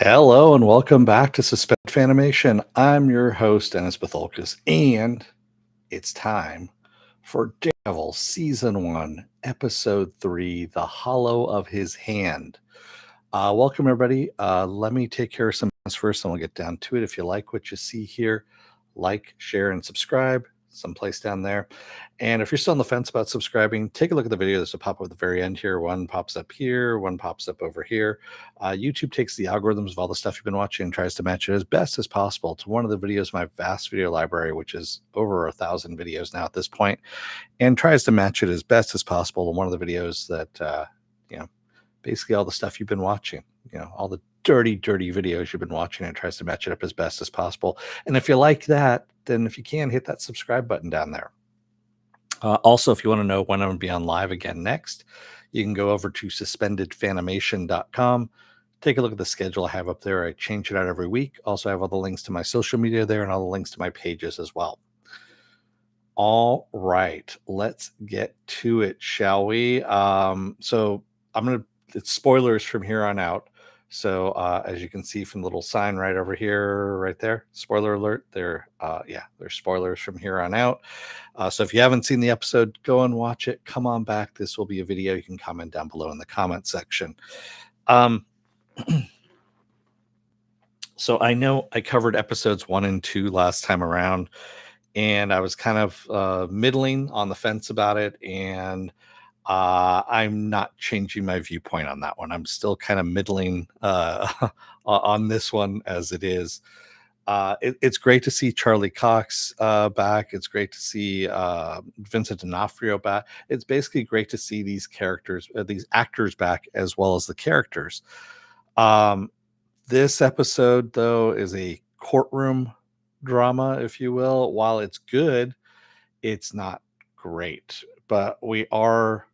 Hello and welcome back to Suspend Fanimation. I'm your host, Dennis Bithoulkas, and it's time for Daredevil Season 1, Episode 3, The Hollow of His Hand. Welcome, everybody. Let me take care of some things first, and we'll get down to it. If you like what you see here, like, share, and subscribe. Someplace down there. And if you're still on the fence about subscribing, take a look at the video. There's a pop up at the very end here. One pops up here, one pops up over here. YouTube takes the algorithms of all the stuff you've been watching and tries to match it as best as possible to one of the videos in my vast video library, which is over 1,000 videos now at this point, and tries to match it as best as possible to one of the videos that, basically all the stuff you've been watching, all the dirty videos you've been watching, and tries to match it up as best as possible. And if you like that, then if you can, hit that subscribe button down there. Also, if you want to know when I'm going to be on live again next, you can go over to suspendedfanimation.com. Take a look at the schedule I have up there. I change it out every week. Also, I have all the links to my social media there and all the links to my pages as well. All right, let's get to it, shall we? So it's spoilers from here on out. So as you can see from the little sign right over here, right there, spoiler alert, there's spoilers from here on out. So if you haven't seen the episode, go and watch it. Come on back. This will be a video. You can comment down below in the comment section. So I know I covered episodes 1 and 2 last time around, and I was kind of middling on the fence about it. And I'm not changing my viewpoint on that one. I'm still kind of middling on this one as it is. It's great to see Charlie Cox back. It's great to see Vincent D'Onofrio back. It's basically great to see these these actors back, as well as the characters. This episode, though, is a courtroom drama, if you will. While it's good, it's not great. But we are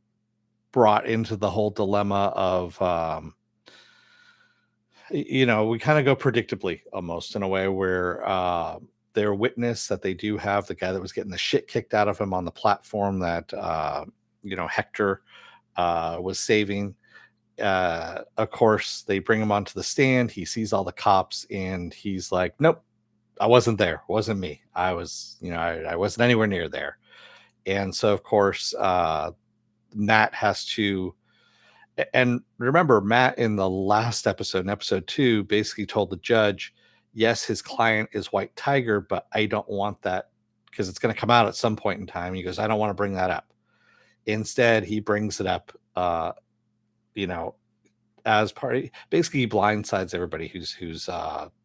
brought into the whole dilemma of we kind of go predictably almost, in a way where their witness that they do have, the guy that was getting the shit kicked out of him on the platform that Hector was saving, of course they bring him onto the stand. He sees all the cops and he's like, nope, I wasn't there, it wasn't me, I was I wasn't anywhere near there. And so of course Matt has to, and remember, Matt in the last episode, in episode 2, basically told the judge, yes, his client is White Tiger, but I don't want that because it's going to come out at some point in time. He goes, I don't want to bring that up. Instead, he brings it up, as part of, basically he blindsides everybody who's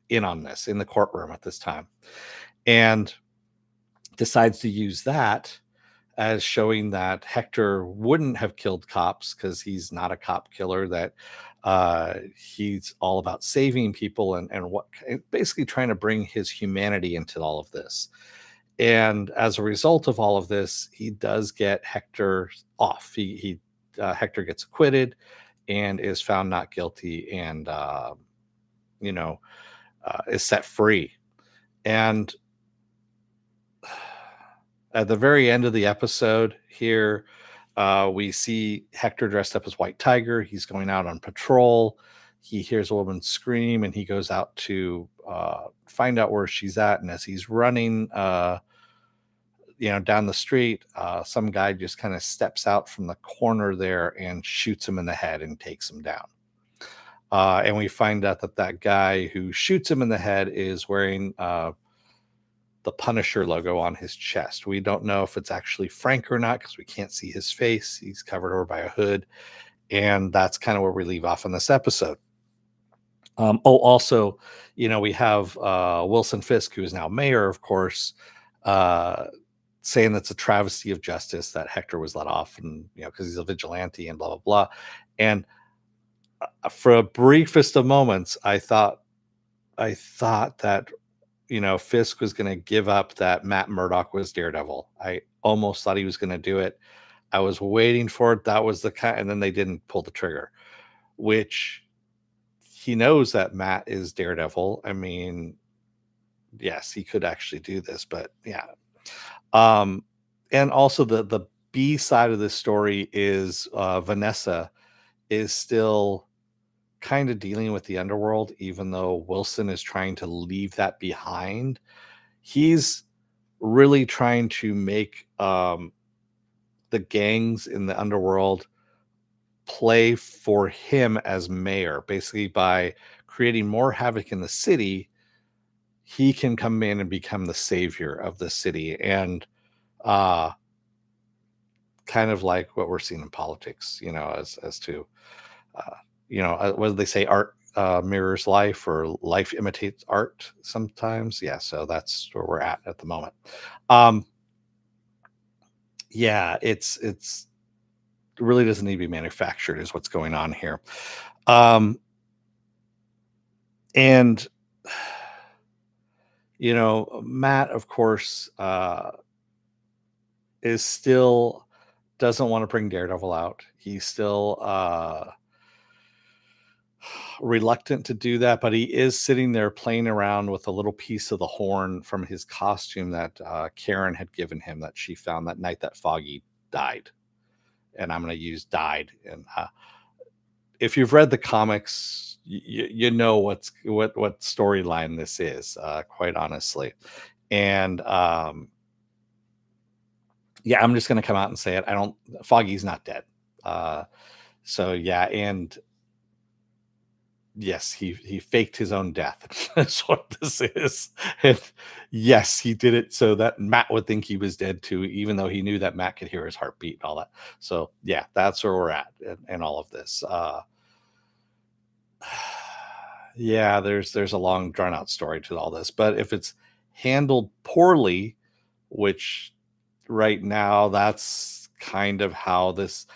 in on this in the courtroom at this time, and decides to use that as showing that Hector wouldn't have killed cops because he's not a cop killer, that he's all about saving people and basically trying to bring his humanity into all of this. And as a result of all of this, he does get Hector off. Hector gets acquitted and is found not guilty, and is set free. And at the very end of the episode here, we see Hector dressed up as White Tiger. He's going out on patrol. He hears a woman scream, and he goes out to find out where she's at. And as he's running, down the street, some guy just kind of steps out from the corner there and shoots him in the head and takes him down. And we find out that guy who shoots him in the head is wearing the Punisher logo on his chest. We don't know if it's actually Frank or not because we can't see his face. He's covered over by a hood. And that's kind of where we leave off in this episode. Also, we have Wilson Fisk, who is now mayor, of course, saying that's a travesty of justice that Hector was let off, and because he's a vigilante and blah blah blah. And for a briefest of moments, I thought that Fisk was going to give up that Matt Murdock was Daredevil. I almost thought he was going to do it. I was waiting for it. That was the kind, and then they didn't pull the trigger, which he knows that Matt is Daredevil. I mean, yes, he could actually do this, but yeah. And also the B side of this story is Vanessa is still kind of dealing with the underworld, even though Wilson is trying to leave that behind. He's really trying to make the gangs in the underworld play for him as mayor, basically by creating more havoc in the city. He can come in and become the savior of the city, and uh kind of like what we're seeing in politics, as to uh, what do they say? Art mirrors life, or life imitates art sometimes. Yeah, so that's where we're at the moment. Um, yeah, it's it really doesn't need to be manufactured, is what's going on here. Um, and Matt, of course, is still doesn't want to bring Daredevil out. He's still reluctant to do that, but he is sitting there playing around with a little piece of the horn from his costume that Karen had given him, that she found that night that Foggy died. And I'm going to use died. And if you've read the comics, you know what storyline this is, quite honestly. And yeah, I'm just going to come out and say it. I don't. Foggy's not dead. Uh, so yeah, and yes, he faked his own death. That's what this is. And yes, he did it so that Matt would think he was dead too, even though he knew that Matt could hear his heartbeat and all that. So yeah, that's where we're at in all of this. Yeah, there's a long drawn out story to all this, but if it's handled poorly, which right now that's kind of how this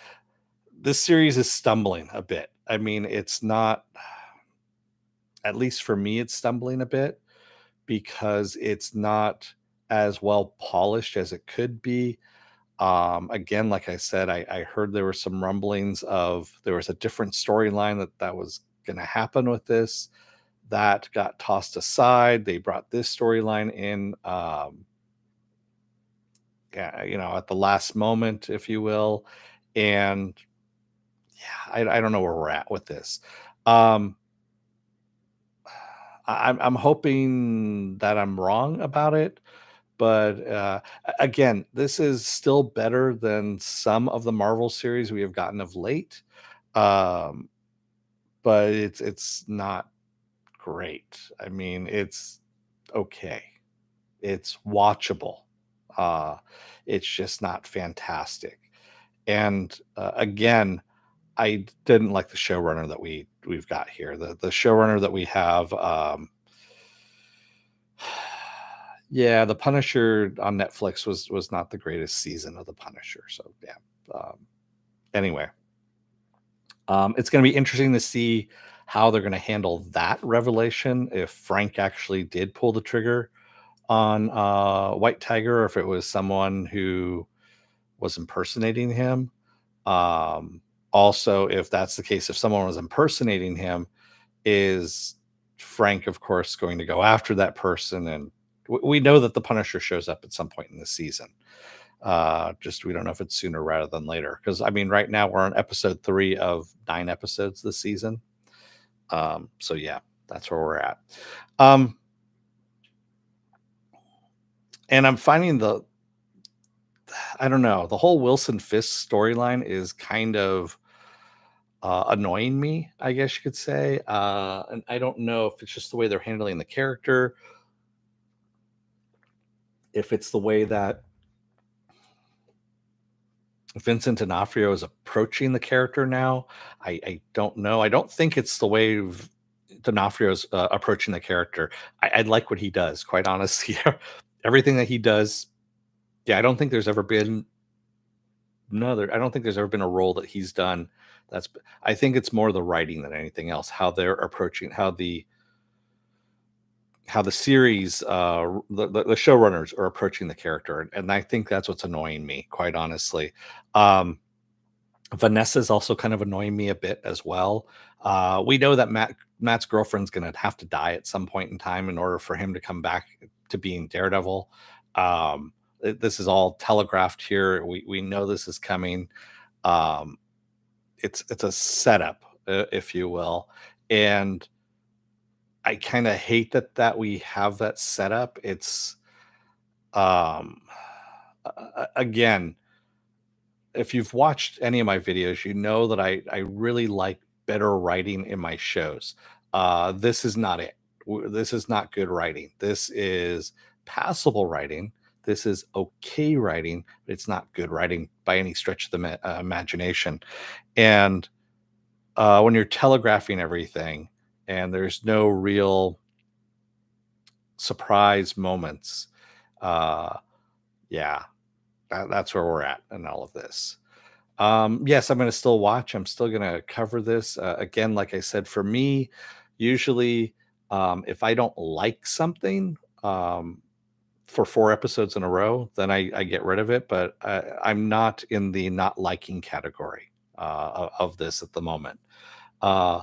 series is stumbling a bit. I mean, it's not, at least for me, it's stumbling a bit because it's not as well polished as it could be. Again, like I said, I heard there were some rumblings of there was a different storyline that was going to happen with this that got tossed aside. They brought this storyline in, yeah, at the last moment, if you will, and yeah, I don't know where we're at with this. Um, I'm hoping that I'm wrong about it, but again, this is still better than some of the Marvel series we have gotten of late. Um, but it's not great. I mean, it's okay. It's watchable. Uh, it's just not fantastic. And again, I didn't like the showrunner that we've got here. The showrunner that we have. Yeah, The Punisher on Netflix was not the greatest season of The Punisher. So yeah. Anyway, it's going to be interesting to see how they're going to handle that revelation. If Frank actually did pull the trigger on White Tiger, or if it was someone who was impersonating him. Um, Also, if that's the case, if someone was impersonating him, is Frank, of course, going to go after that person? And we know that the Punisher shows up at some point in the season. Just we don't know if it's sooner rather than later. Because I mean, right now we're on episode 3 of 9 episodes this season. So yeah, that's where we're at. Um, and I'm finding I don't know, the whole Wilson Fisk storyline is kind of annoying me, I guess you could say. And I don't know if it's just the way they're handling the character, if it's the way that Vincent D'Onofrio is approaching the character now. I don't know. I don't think it's the way D'Onofrio's approaching the character. I like what he does, quite honestly. Everything that he does, yeah, I don't think there's ever been I don't think there's ever been a role that he's done that's. I think it's more the writing than anything else. How they're approaching, how the series, the showrunners are approaching the character, and I think that's what's annoying me, quite honestly. Um, Vanessa's also kind of annoying me a bit as well. We know that Matt's girlfriend's going to have to die at some point in time in order for him to come back to being Daredevil. This is all telegraphed here. We know this is coming. Um, it's a setup, if you will, And I kind of hate that we have that set up. It's um again, if you've watched any of my videos, you know that I really like better writing in my shows. This is not it. This is not good writing. This is passable writing. This is okay writing, but it's not good writing by any stretch of the imagination. And when you're telegraphing everything, and there's no real surprise moments, uh, yeah, that's where we're at in all of this. Yes, I'm going to still watch. I'm still going to cover this. Again, like I said, for me, usually, if I don't like something for 4 episodes in a row, then I get rid of it. But I'm not in the not liking category of this at the moment. Uh,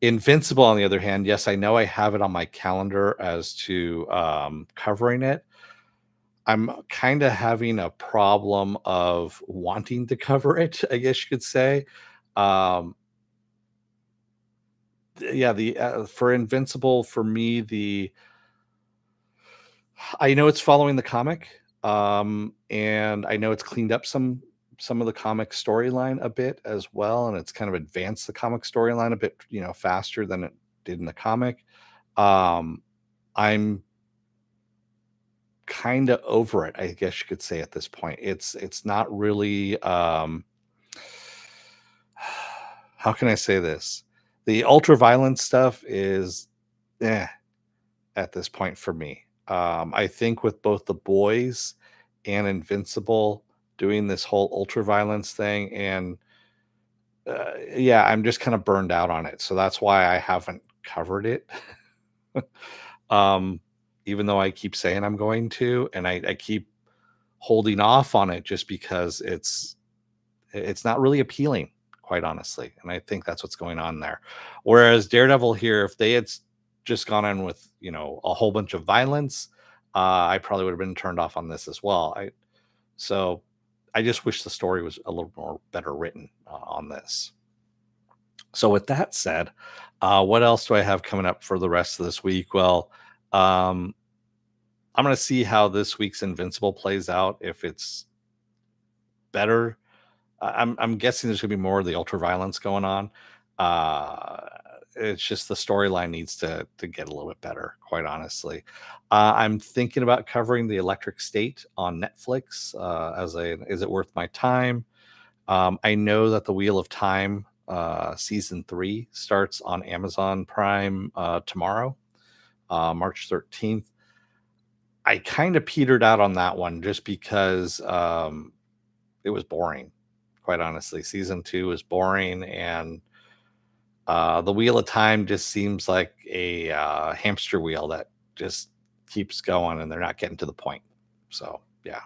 Invincible, on the other hand, yes, I know I have it on my calendar as to covering it. I'm kind of having a problem of wanting to cover it, I guess you could say. Um, yeah, the for Invincible, for me, the I know it's following the comic, and I know it's cleaned up some of the comic storyline a bit as well, and it's kind of advanced the comic storyline a bit, faster than it did in the comic. Um, I'm kind of over it, I guess you could say at this point. It's not really how can I say this? The ultra violent stuff is eh at this point for me. I think with both the boys and Invincible doing this whole ultra violence thing, and yeah, I'm just kind of burned out on it. So that's why I haven't covered it. um, Even though I keep saying I'm going to, and I keep holding off on it just because it's not really appealing, quite honestly. And I think that's what's going on there. Whereas Daredevil here, if they had just gone in with, a whole bunch of violence, I probably would have been turned off on this as well. So I just wish the story was a little more better written on this. So with that said, what else do I have coming up for the rest of this week? Well, um, I'm going to see how this week's Invincible plays out. If it's better, I'm guessing there's gonna be more of the ultra violence going on. Uh, it's just the storyline needs to get a little bit better, quite honestly. I'm thinking about covering the Electric State on Netflix as a is it worth my time? I know that the Wheel of Time season 3 starts on Amazon Prime tomorrow, March 13th. I kind of petered out on that one just because it was boring, quite honestly. Season 2 was boring, and the Wheel of Time just seems like a hamster wheel that just keeps going, and they're not getting to the point. So yeah.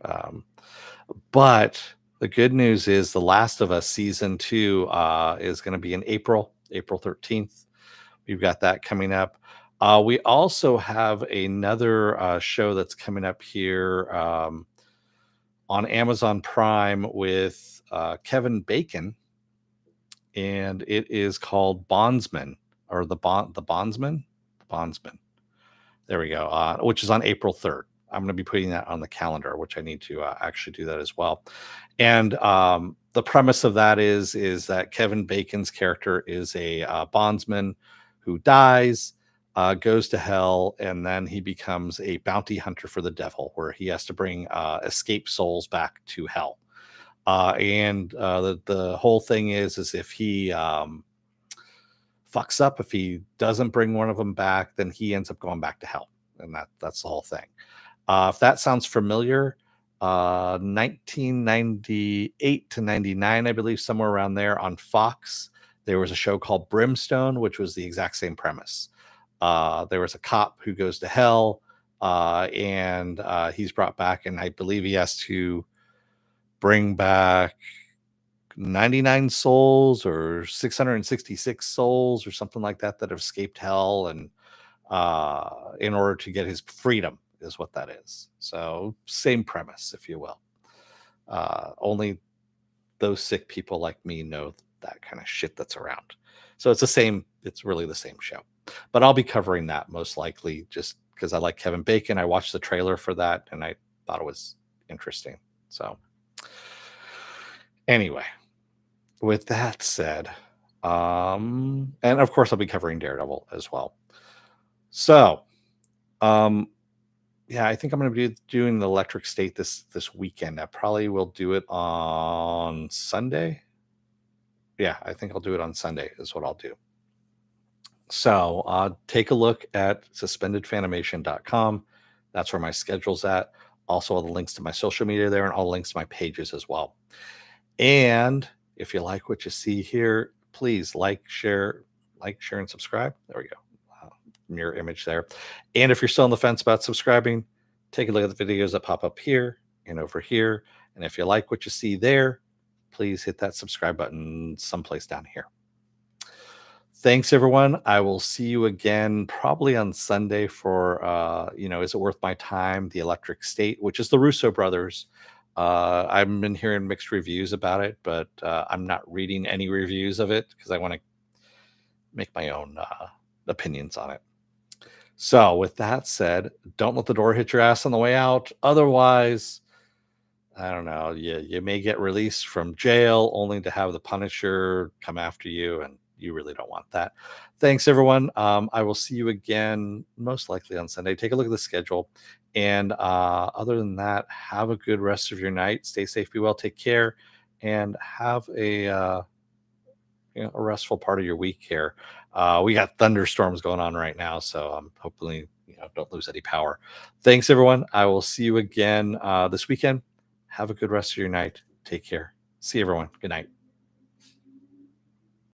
Um, but the good news is The Last of Us season 2 is going to be in April 13th. We've got that coming up. We also have another show that's coming up here. On Amazon Prime with Kevin Bacon, and it is called Bondsman, or the Bondsman, the Bondsman. There we go. Which is on April 3rd. I'm going to be putting that on the calendar, which I need to actually do that as well. And the premise of that is that Kevin Bacon's character is a bondsman who dies, goes to hell, and then he becomes a bounty hunter for the devil, where he has to bring escaped souls back to hell. The whole thing is if he fucks up, if he doesn't bring one of them back, then he ends up going back to hell, and that's the whole thing. If that sounds familiar, 1998 to 99, I believe, somewhere around there on Fox, there was a show called Brimstone, which was the exact same premise. There was a cop who goes to hell, and he's brought back, and I believe he has to bring back 99 souls or 666 souls or something like that that have escaped hell, and in order to get his freedom is what that is. So same premise, if you will. Only those sick people like me know that kind of shit that's around. So it's really the same show. But I'll be covering that most likely just because I like Kevin Bacon. I watched the trailer for that and I thought it was interesting. So anyway, with that said, and of course I'll be covering Daredevil as well. So, yeah, I think I'm going to be doing the Electric State this weekend. I probably will do it on Sunday. Yeah, I think I'll do it on Sunday is what I'll do. So take a look at suspendedfanimation.com. That's where my schedule's at. Also, all the links to my social media there and all the links to my pages as well. And if you like what you see here, please like, share, and subscribe. There we go. Mirror image there. And if you're still on the fence about subscribing, take a look at the videos that pop up here and over here. And if you like what you see there, please hit that subscribe button someplace down here. Thanks, everyone. I will see you again probably on Sunday for, Is It Worth My Time? The Electric State, which is the Russo brothers. I've been hearing mixed reviews about it, but I'm not reading any reviews of it because I want to make my own opinions on it. So, with that said, don't let the door hit your ass on the way out. Otherwise, I don't know, you may get released from jail only to have the Punisher come after you, and you really don't want that. Thanks, everyone. I will see you again most likely on Sunday. Take a look at the schedule. And other than that, have a good rest of your night. Stay safe, be well, take care, and have a restful part of your week here. We got thunderstorms going on right now, so I'm hopefully don't lose any power. Thanks, everyone. I will see you again this weekend. Have a good rest of your night. Take care. See you, everyone. Good night.